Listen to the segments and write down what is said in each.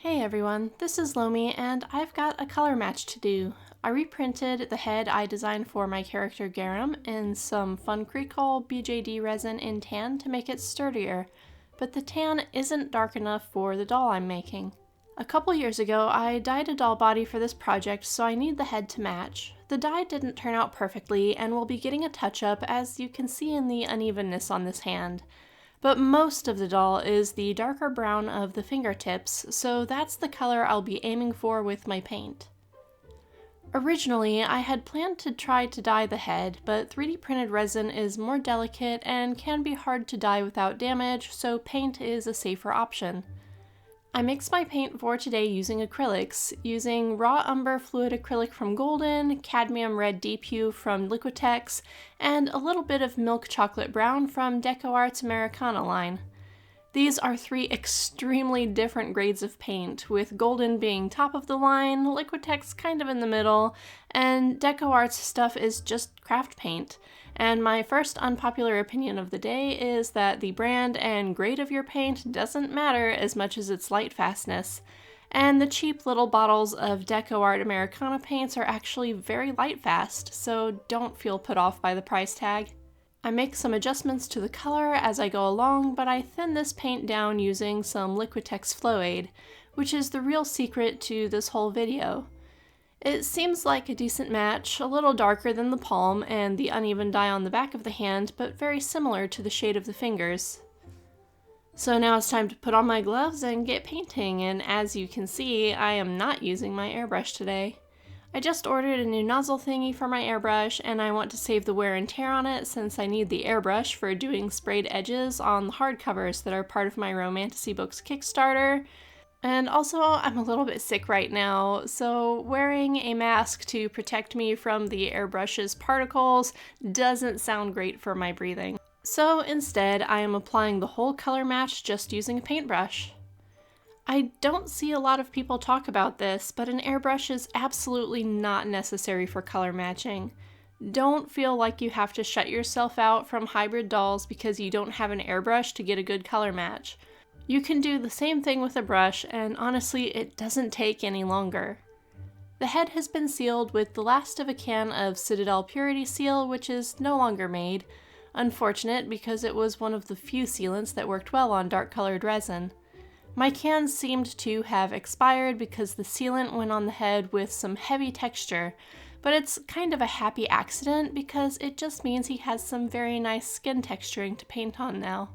Hey everyone, this is Lomi and I've got a color match to do. I reprinted the head I designed for my character Garum in some Fun Creekle BJD resin in tan to make it sturdier, but the tan isn't dark enough for the doll I'm making. A couple years ago I dyed a doll body for this project, so I need the head to match. The dye didn't turn out perfectly and will be getting a touch-up, as you can see in the unevenness on this hand. But most of the doll is the darker brown of the fingertips, so that's the color I'll be aiming for with my paint. Originally, I had planned to try to dye the head, but 3D printed resin is more delicate and can be hard to dye without damage, so paint is a safer option. I mixed my paint for today using acrylics, using raw umber fluid acrylic from Golden, cadmium red deep hue from Liquitex, and a little bit of milk chocolate brown from DecoArt's Americana line. These are three extremely different grades of paint, with Golden being top of the line, Liquitex kind of in the middle, and DecoArt's stuff is just craft paint. And my first unpopular opinion of the day is that the brand and grade of your paint doesn't matter as much as its light fastness. And the cheap little bottles of DecoArt Americana paints are actually very light fast, so don't feel put off by the price tag. I make some adjustments to the color as I go along, but I thin this paint down using some Liquitex Flow Aid, which is the real secret to this whole video. It seems like a decent match, a little darker than the palm and the uneven dye on the back of the hand, but very similar to the shade of the fingers. So now it's time to put on my gloves and get painting, and as you can see, I am not using my airbrush today. I just ordered a new nozzle thingy for my airbrush, and I want to save the wear and tear on it since I need the airbrush for doing sprayed edges on the hardcovers that are part of my Romantasy Books Kickstarter. And also, I'm a little bit sick right now, so wearing a mask to protect me from the airbrush's particles doesn't sound great for my breathing. So instead, I am applying the whole color match just using a paintbrush. I don't see a lot of people talk about this, but an airbrush is absolutely not necessary for color matching. Don't feel like you have to shut yourself out from hybrid dolls because you don't have an airbrush to get a good color match. You can do the same thing with a brush, and honestly, it doesn't take any longer. The head has been sealed with the last of a can of Citadel Purity Seal, which is no longer made. Unfortunate, because it was one of the few sealants that worked well on dark-colored resin. My can seemed to have expired because the sealant went on the head with some heavy texture, but it's kind of a happy accident because it just means he has some very nice skin texturing to paint on now.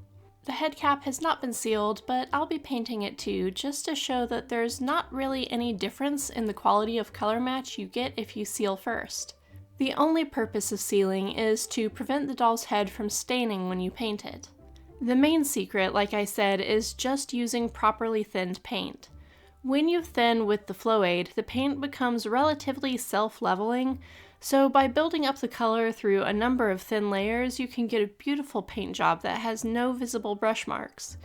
The head cap has not been sealed, but I'll be painting it too, just to show that there's not really any difference in the quality of color match you get if you seal first. The only purpose of sealing is to prevent the doll's head from staining when you paint it. The main secret, like I said, is just using properly thinned paint. When you thin with the Flow Aid, the paint becomes relatively self-leveling, so by building up the color through a number of thin layers, you can get a beautiful paint job that has no visible brush marks,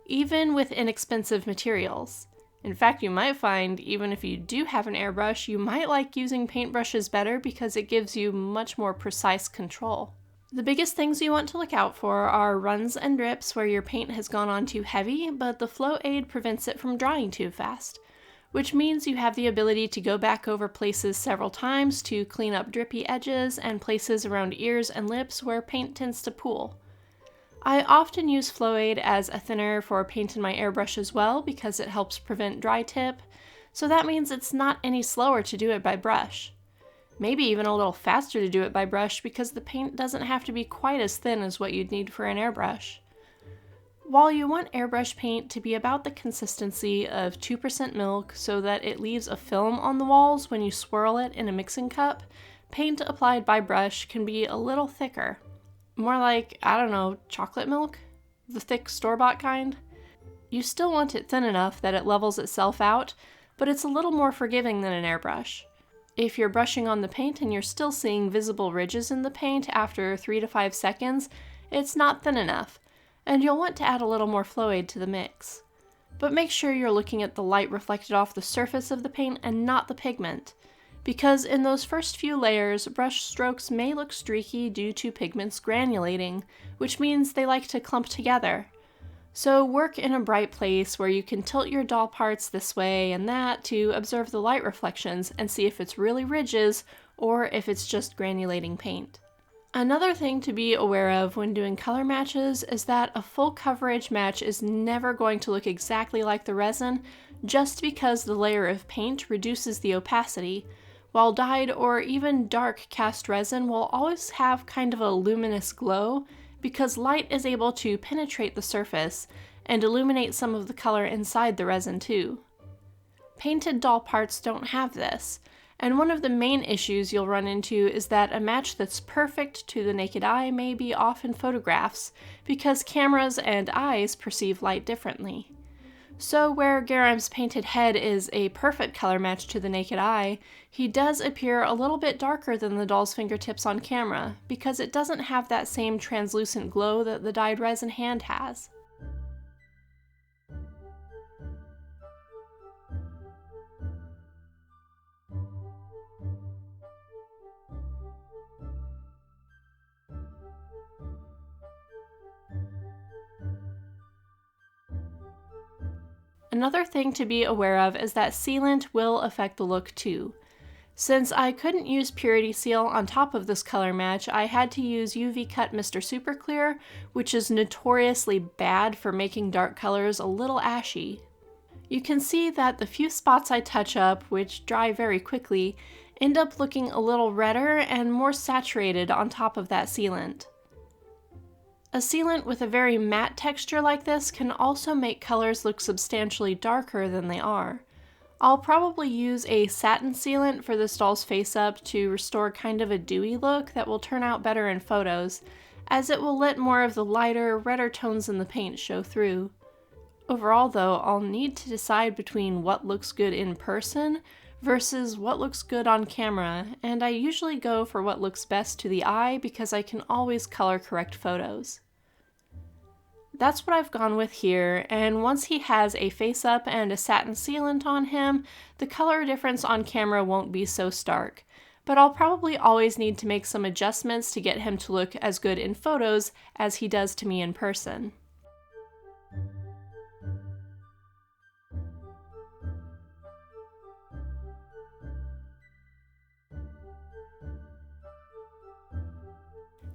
even with inexpensive materials. In fact, you might find, even if you do have an airbrush, you might like using paintbrushes better because it gives you much more precise control. The biggest things you want to look out for are runs and drips where your paint has gone on too heavy, but the Flow Aid prevents it from drying too fast, which means you have the ability to go back over places several times to clean up drippy edges and places around ears and lips where paint tends to pool. I often use Flow Aid as a thinner for paint in my airbrush as well because it helps prevent dry tip, so that means it's not any slower to do it by brush. Maybe even a little faster to do it by brush because the paint doesn't have to be quite as thin as what you'd need for an airbrush. While you want airbrush paint to be about the consistency of 2% milk so that it leaves a film on the walls when you swirl it in a mixing cup, paint applied by brush can be a little thicker. More like, I don't know, chocolate milk? The thick store-bought kind? You still want it thin enough that it levels itself out, but it's a little more forgiving than an airbrush. If you're brushing on the paint and you're still seeing visible ridges in the paint after 3 to 5 seconds, it's not thin enough, and you'll want to add a little more Flow Aid to the mix. But make sure you're looking at the light reflected off the surface of the paint and not the pigment, because in those first few layers, brush strokes may look streaky due to pigments granulating, which means they like to clump together. So work in a bright place where you can tilt your doll parts this way and that to observe the light reflections and see if it's really ridges or if it's just granulating paint. Another thing to be aware of when doing color matches is that a full coverage match is never going to look exactly like the resin just because the layer of paint reduces the opacity, while dyed or even dark cast resin will always have kind of a luminous glow because light is able to penetrate the surface and illuminate some of the color inside the resin too. Painted doll parts don't have this, and one of the main issues you'll run into is that a match that's perfect to the naked eye may be off in photographs because cameras and eyes perceive light differently. So where Garam's painted head is a perfect color match to the naked eye, he does appear a little bit darker than the doll's fingertips on camera because it doesn't have that same translucent glow that the dyed resin hand has. Another thing to be aware of is that sealant will affect the look too. Since I couldn't use Purity Seal on top of this color match, I had to use UV Cut Mr. Super Clear, which is notoriously bad for making dark colors a little ashy. You can see that the few spots I touch up, which dry very quickly, end up looking a little redder and more saturated on top of that sealant. A sealant with a very matte texture like this can also make colors look substantially darker than they are. I'll probably use a satin sealant for this doll's face up to restore kind of a dewy look that will turn out better in photos, as it will let more of the lighter, redder tones in the paint show through. Overall though, I'll need to decide between what looks good in person versus what looks good on camera, and I usually go for what looks best to the eye because I can always color correct photos. That's what I've gone with here, and once he has a face-up and a satin sealant on him, the color difference on camera won't be so stark. But I'll probably always need to make some adjustments to get him to look as good in photos as he does to me in person.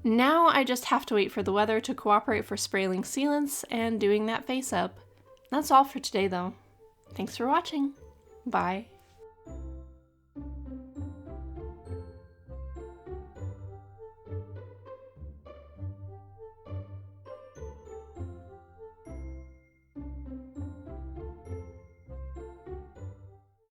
Now I just have to wait for the weather to cooperate for spraying sealants and doing that face up. That's all for today though. Thanks for watching. Bye.